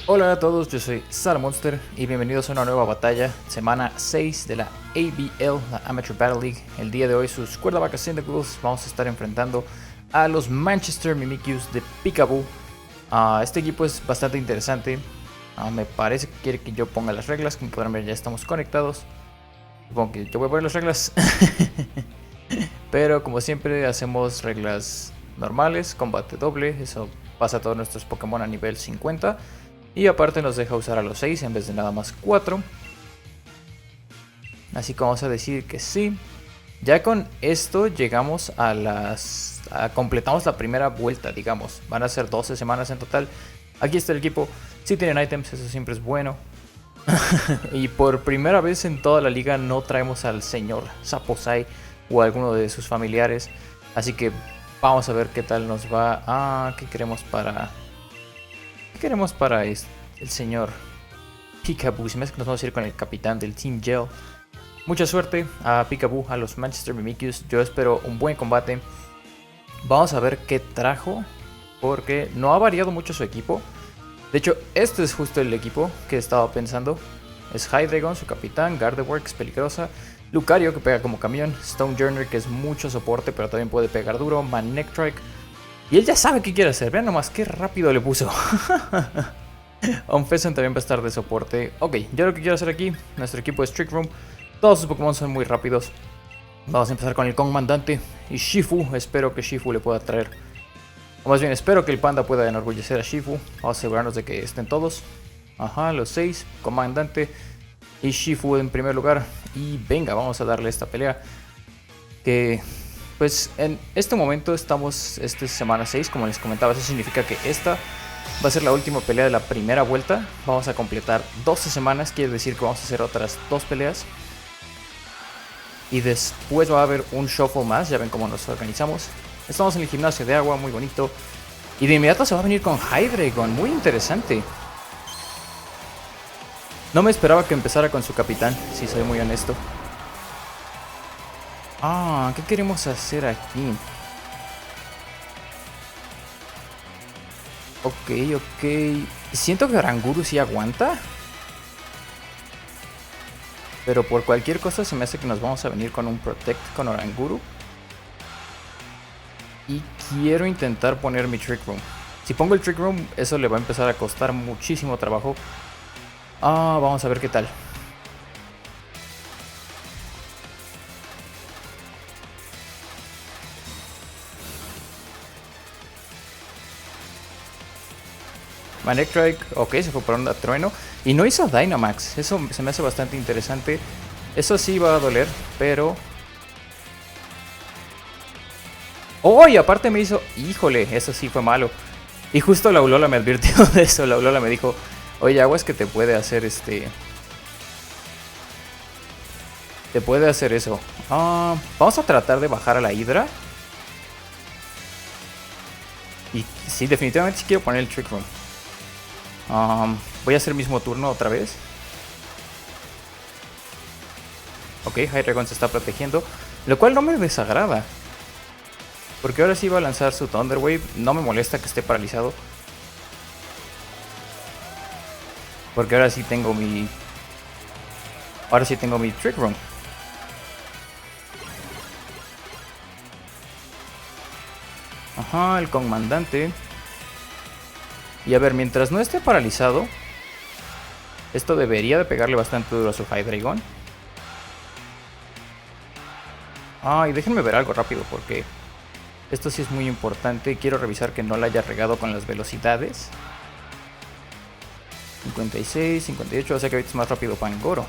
Hola a todos, yo soy Salamonster y bienvenidos a una nueva batalla, semana 6 de la ABL, la Amateur Battle League. El día de hoy sus cuerdavacas Cyndaquils vamos a estar enfrentando a los Manchester Mimikyus de Peekaboo. Este equipo es bastante interesante, me parece que quiere que yo ponga las reglas, como podrán ver ya estamos conectados. Supongo que yo voy a poner las reglas, pero como siempre hacemos reglas normales, combate doble, eso pasa a todos nuestros Pokémon a nivel 50. Y aparte nos deja usar a los 6 en vez de nada más 4. Así que vamos a decir que sí. Ya con esto llegamos a las... completamos la primera vuelta, digamos. Van a ser 12 semanas en total. Aquí está el equipo. Sí tienen items, eso siempre es bueno. Y por primera vez en toda la liga no traemos al señor Saposai o a alguno de sus familiares. Así que vamos a ver qué tal nos va. ¿Qué queremos para...? ¿Qué queremos para el señor Peekaboo? Se me hace que nos vamos a ir con el capitán del Team Gel. Mucha suerte a Peekaboo, a los Manchester Mimikyus. Yo espero un buen combate. Vamos a ver qué trajo, porque no ha variado mucho su equipo. De hecho, este es justo el equipo que estaba pensando. Es Hydreigon, su capitán, Gardevoir, peligrosa, Lucario, que pega como camión, Stonejourner, que es mucho soporte, pero también puede pegar duro, Manectric. Y él ya sabe qué quiere hacer, vean nomás qué rápido le puso. Onfesan también va a estar de soporte. Ok, yo lo que quiero hacer aquí, nuestro equipo es Trick Room. Todos sus Pokémon son muy rápidos. Vamos a empezar con el comandante y Shifu. Espero que Shifu le pueda traer. O más bien, espero que el panda pueda enorgullecer a Shifu. Vamos a asegurarnos de que estén todos. Ajá, los 6, comandante y Shifu en primer lugar. Y venga, vamos a darle esta pelea. Que... pues en este momento estamos, esta es semana 6, como les comentaba, eso significa que esta va a ser la última pelea de la primera vuelta. Vamos a completar 12 semanas, quiere decir que vamos a hacer otras 2 peleas. Y después va a haber un shuffle más, ya ven cómo nos organizamos. Estamos en el gimnasio de agua, muy bonito. Y de inmediato se va a venir con Hydreigon, muy interesante. No me esperaba que empezara con su capitán, si soy muy honesto. ¿Qué queremos hacer aquí? Ok. Siento que Oranguru sí aguanta. Pero por cualquier cosa se me hace que nos vamos a venir con un Protect con Oranguru. Y quiero intentar poner mi Trick Room. Si pongo el Trick Room, eso le va a empezar a costar muchísimo trabajo. Vamos a ver qué tal. Manectric, ok, se fue por onda trueno. Y no hizo Dynamax, eso se me hace bastante interesante. Eso sí va a doler, pero... ¡oh! Y aparte me hizo... híjole, eso sí fue malo. Y justo la Aulola me advirtió de eso. La Aulola me dijo, oye, aguas que te puede hacer te puede hacer eso. Vamos a tratar de bajar a la Hydra. Y sí, definitivamente sí quiero poner el Trick Room. Voy a hacer el mismo turno otra vez. Ok, Hydreigon se está protegiendo, lo cual no me desagrada, porque ahora sí va a lanzar su Thunder Wave. No me molesta que esté paralizado, porque ahora sí tengo mi... Trick Room. Ajá, el comandante. Y a ver, mientras no esté paralizado, esto debería de pegarle bastante duro a su Hydreigon. Y déjenme ver algo rápido, porque esto sí es muy importante. Quiero revisar que no la haya regado con las velocidades. 56, 58, o sea que ahorita es más rápido Pangoro.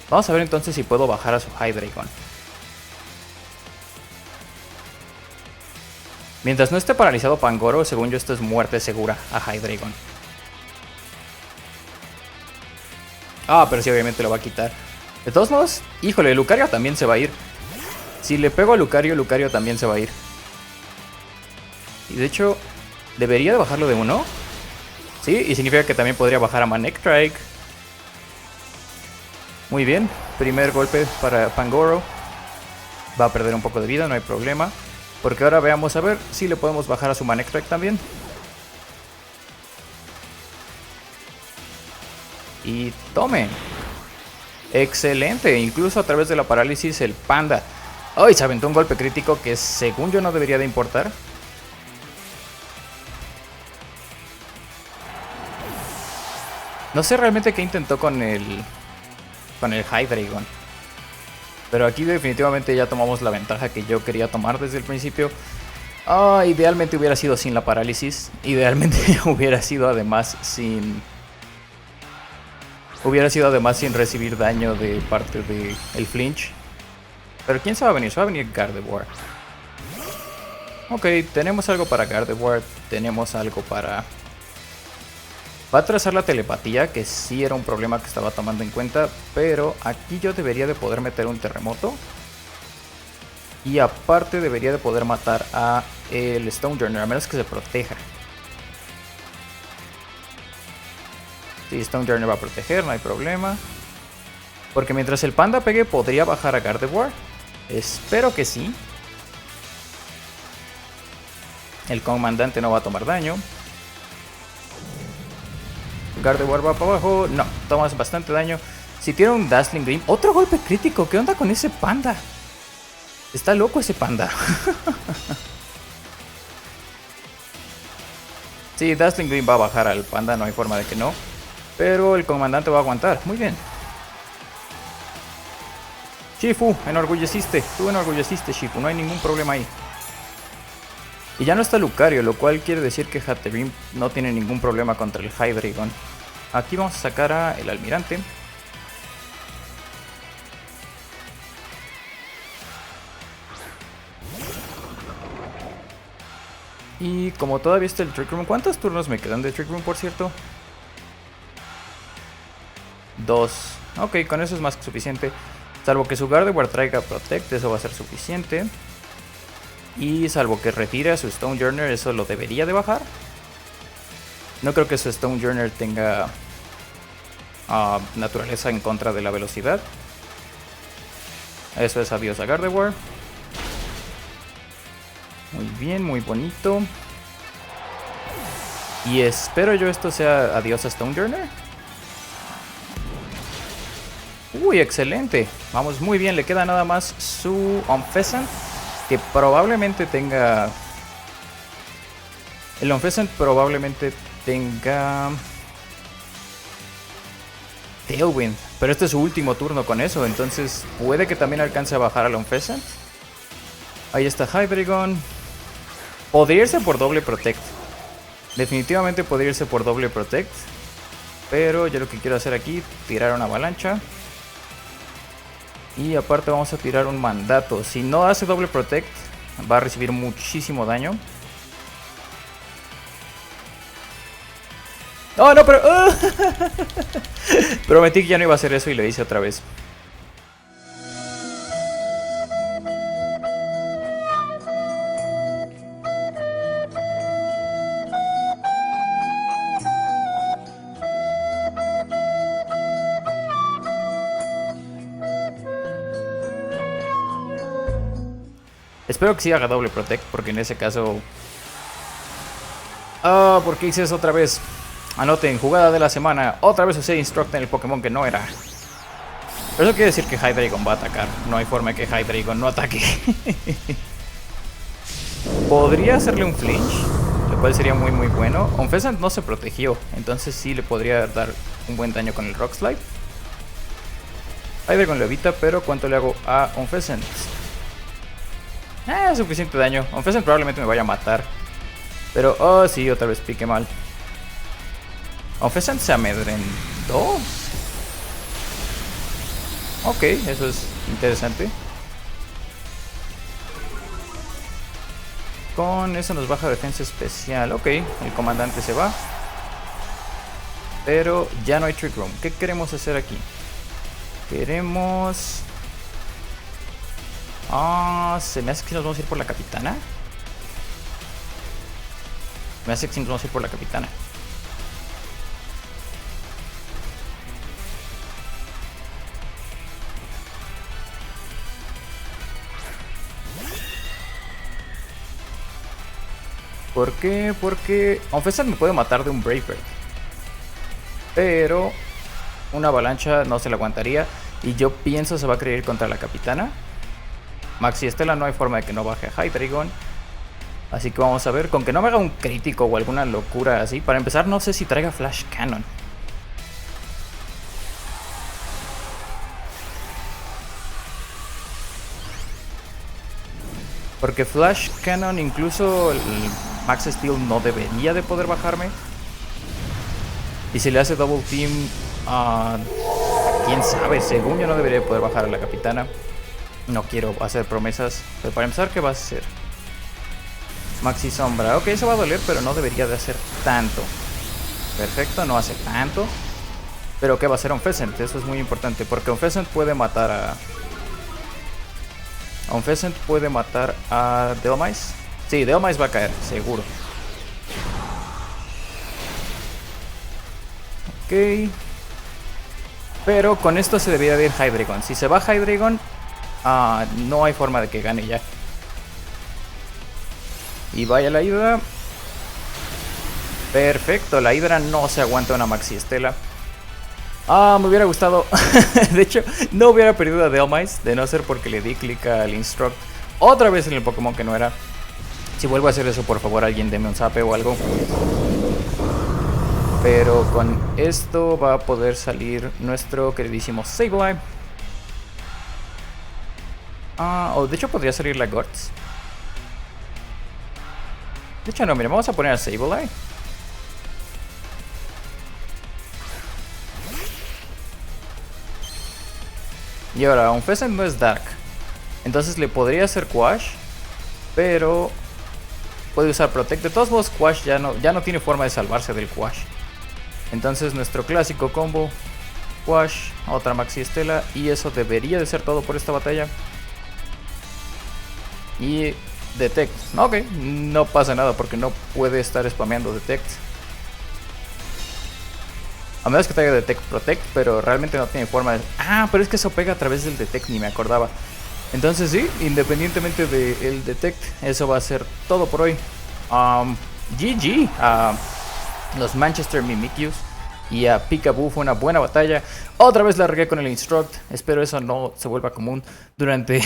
Vamos a ver entonces si puedo bajar a su Hydreigon. Mientras no esté paralizado Pangoro, según yo esto es muerte segura a Hydreigon. Pero sí, obviamente lo va a quitar. De todos modos, híjole, Lucario también se va a ir. Si le pego a Lucario, Lucario también se va a ir. Y de hecho, debería de bajarlo de 1. Sí, y significa que también podría bajar a Manectric. Muy bien, primer golpe para Pangoro. Va a perder un poco de vida, no hay problema. Porque ahora veamos a ver si le podemos bajar a su Manectric también. Y tomen. Excelente. Incluso a través de la parálisis el panda. ¡Ay! Se aventó un golpe crítico que según yo no debería de importar. No sé realmente qué intentó con el Hydreigon. Pero aquí definitivamente ya tomamos la ventaja que yo quería tomar desde el principio. Idealmente hubiera sido sin la parálisis. Idealmente hubiera sido además sin recibir daño de parte del flinch. Pero ¿quién se va a venir? Se va a venir Gardevoir. Ok, tenemos algo para Gardevoir. Tenemos algo para... Va a trazar la telepatía, que sí era un problema que estaba tomando en cuenta. Pero aquí yo debería de poder meter un terremoto. Y aparte debería de poder matar a el Stonjourner, a menos que se proteja. Sí, Stonjourner va a proteger, no hay problema. Porque mientras el panda pegue, podría bajar a Gardevoir. Espero que sí. El comandante no va a tomar daño. Gardevoir va para abajo. No, tomas bastante daño. Si tiene un Dazzling Gleam. Otro golpe crítico. ¿Qué onda con ese panda? Está loco ese panda. Sí, Dazzling Gleam va a bajar al panda. No hay forma de que no. Pero el comandante va a aguantar. Muy bien. Shifu, enorgulleciste. Tú enorgulleciste, Shifu. No hay ningún problema ahí. Y ya no está Lucario, lo cual quiere decir que Hatterene no tiene ningún problema contra el Hydreigon. Aquí vamos a sacar a el almirante. Y como todavía está el Trick Room, ¿cuántos turnos me quedan de Trick Room, por cierto? 2. Ok, con eso es más que suficiente. Salvo que su Gardevoir traiga Protect, eso va a ser suficiente. Y salvo que retire a su Stonjourner, eso lo debería de bajar. No creo que su Stonjourner tenga naturaleza en contra de la velocidad. Eso es adiós a Gardevoir. Muy bien, muy bonito. Y espero yo esto sea adiós a Stonjourner. Uy, excelente. Vamos muy bien, le queda nada más su Unfezant, que probablemente tenga... El Unfezant probablemente tenga... Tailwind, pero este es su último turno con eso, entonces puede que también alcance a bajar al Unfezant. Ahí está Hydreigon. Podría irse por doble Protect. Definitivamente podría irse por doble Protect. Pero yo lo que quiero hacer aquí, tirar una avalancha. Y aparte vamos a tirar un mandato. Si no hace doble Protect, va a recibir muchísimo daño. ¡Oh, no, pero! Prometí que ya no iba a hacer eso y lo hice otra vez. Espero que sí haga doble Protect, porque en ese caso... ¿por qué hice eso otra vez? Anoten, jugada de la semana. Otra vez usé Instruct en el Pokémon que no era. Pero eso quiere decir que Hydreigon va a atacar. No hay forma de que Hydreigon no ataque. Podría hacerle un flinch, lo cual sería muy muy bueno. Unfezant no se protegió, entonces sí le podría dar un buen daño con el Rock Slide. Hydreigon lo evita, pero ¿cuánto le hago a Unfezant? Suficiente daño. Unfezant probablemente me vaya a matar. Pero, oh sí, otra vez pique mal. Unfezant se amedrentó. Ok, eso es interesante. Con eso nos baja defensa especial. Ok, el comandante se va. Pero ya no hay Trick Room. ¿Qué queremos hacer aquí? Queremos... se me hace que nos vamos a ir por la capitana. Me hace que nos vamos a ir por la capitana. ¿Por qué? Porque Unfezant me puede matar de un Brave Bird. Pero una avalancha no se la aguantaría. Y yo pienso se va a querer ir contra la capitana. Maxi Estela no hay forma de que no baje a Hydreigon. Así que vamos a ver, con que no me haga un crítico o alguna locura así. Para empezar, no sé si traiga Flash Cannon. Porque Flash Cannon, incluso el Max Steel no debería de poder bajarme. Y si le hace Double Team, quién sabe, según yo no debería de poder bajar a la capitana. No quiero hacer promesas. Pero para empezar, ¿qué va a hacer? Maxi Sombra. Ok, eso va a doler, pero no debería de hacer tanto. Perfecto, no hace tanto. Pero ¿qué va a hacer Unfezant? Eso es muy importante, porque Unfezant puede matar a... Unfezant puede matar a Dhelmise. Sí, Dhelmise va a caer, seguro. Ok. Pero con esto se debería de ir Hydreigon. Si se va Hydreigon, no hay forma de que gane ya. Y vaya la Hydra. Perfecto, la Hydra no se aguanta una Maxi Estela. Me hubiera gustado. De hecho, no hubiera perdido a Dhelmise, de no ser porque le di clic al Instruct otra vez en el Pokémon que no era. Si vuelvo a hacer eso, por favor, alguien deme un zape o algo. Pero con esto va a poder salir nuestro queridísimo Sableye. O de hecho podría salir la Gortz. De hecho no, mira, vamos a poner a Sableye. Y ahora, Unfezant no es Dark. Entonces le podría hacer Quash. Pero puede usar Protect. De todos modos, Quash ya no tiene forma de salvarse del Quash. Entonces nuestro clásico combo. Quash, otra Maxi Estela. Y eso debería de ser todo por esta batalla. Y Detect. Ok, no pasa nada porque no puede estar spameando Detect. A menos que traiga Detect Protect, pero realmente no tiene forma de... pero es que eso pega a través del Detect, ni me acordaba. Entonces sí, independientemente del Detect, eso va a ser todo por hoy. GG a los Manchester Mimikyus y a Peekaboo, fue una buena batalla. Otra vez la regué con el Instruct. Espero eso no se vuelva común durante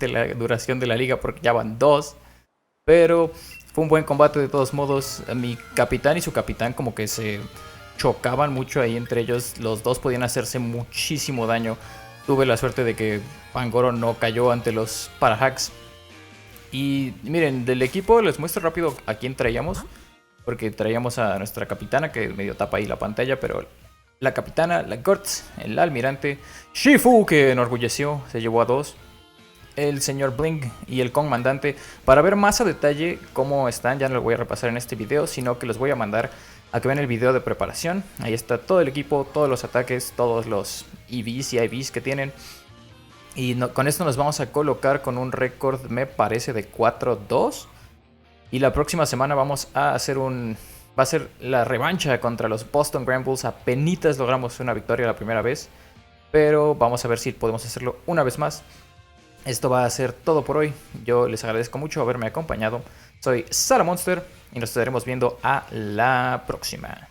la duración de la liga, porque ya van 2. Pero fue un buen combate de todos modos. Mi capitán y su capitán como que se chocaban mucho ahí entre ellos. Los dos podían hacerse muchísimo daño. Tuve la suerte de que Pangoro no cayó ante los Parahacks. Y miren, del equipo les muestro rápido a quién traíamos. Porque traíamos a nuestra capitana, que medio tapa ahí la pantalla, pero la capitana, la Gortz, el almirante, Shifu, que enorgulleció, se llevó a 2, el señor Blink y el comandante. Para ver más a detalle cómo están, ya no lo voy a repasar en este video, sino que los voy a mandar a que vean el video de preparación. Ahí está todo el equipo, todos los ataques, todos los EVs y IVs que tienen. Y con esto nos vamos a colocar con un récord, me parece, de 4-2. Y la próxima semana vamos a hacer va a ser la revancha contra los Boston Granbuls. Apenitas logramos una victoria la primera vez, pero vamos a ver si podemos hacerlo una vez más. Esto va a ser todo por hoy. Yo les agradezco mucho haberme acompañado. Soy Salamonster y nos estaremos viendo a la próxima.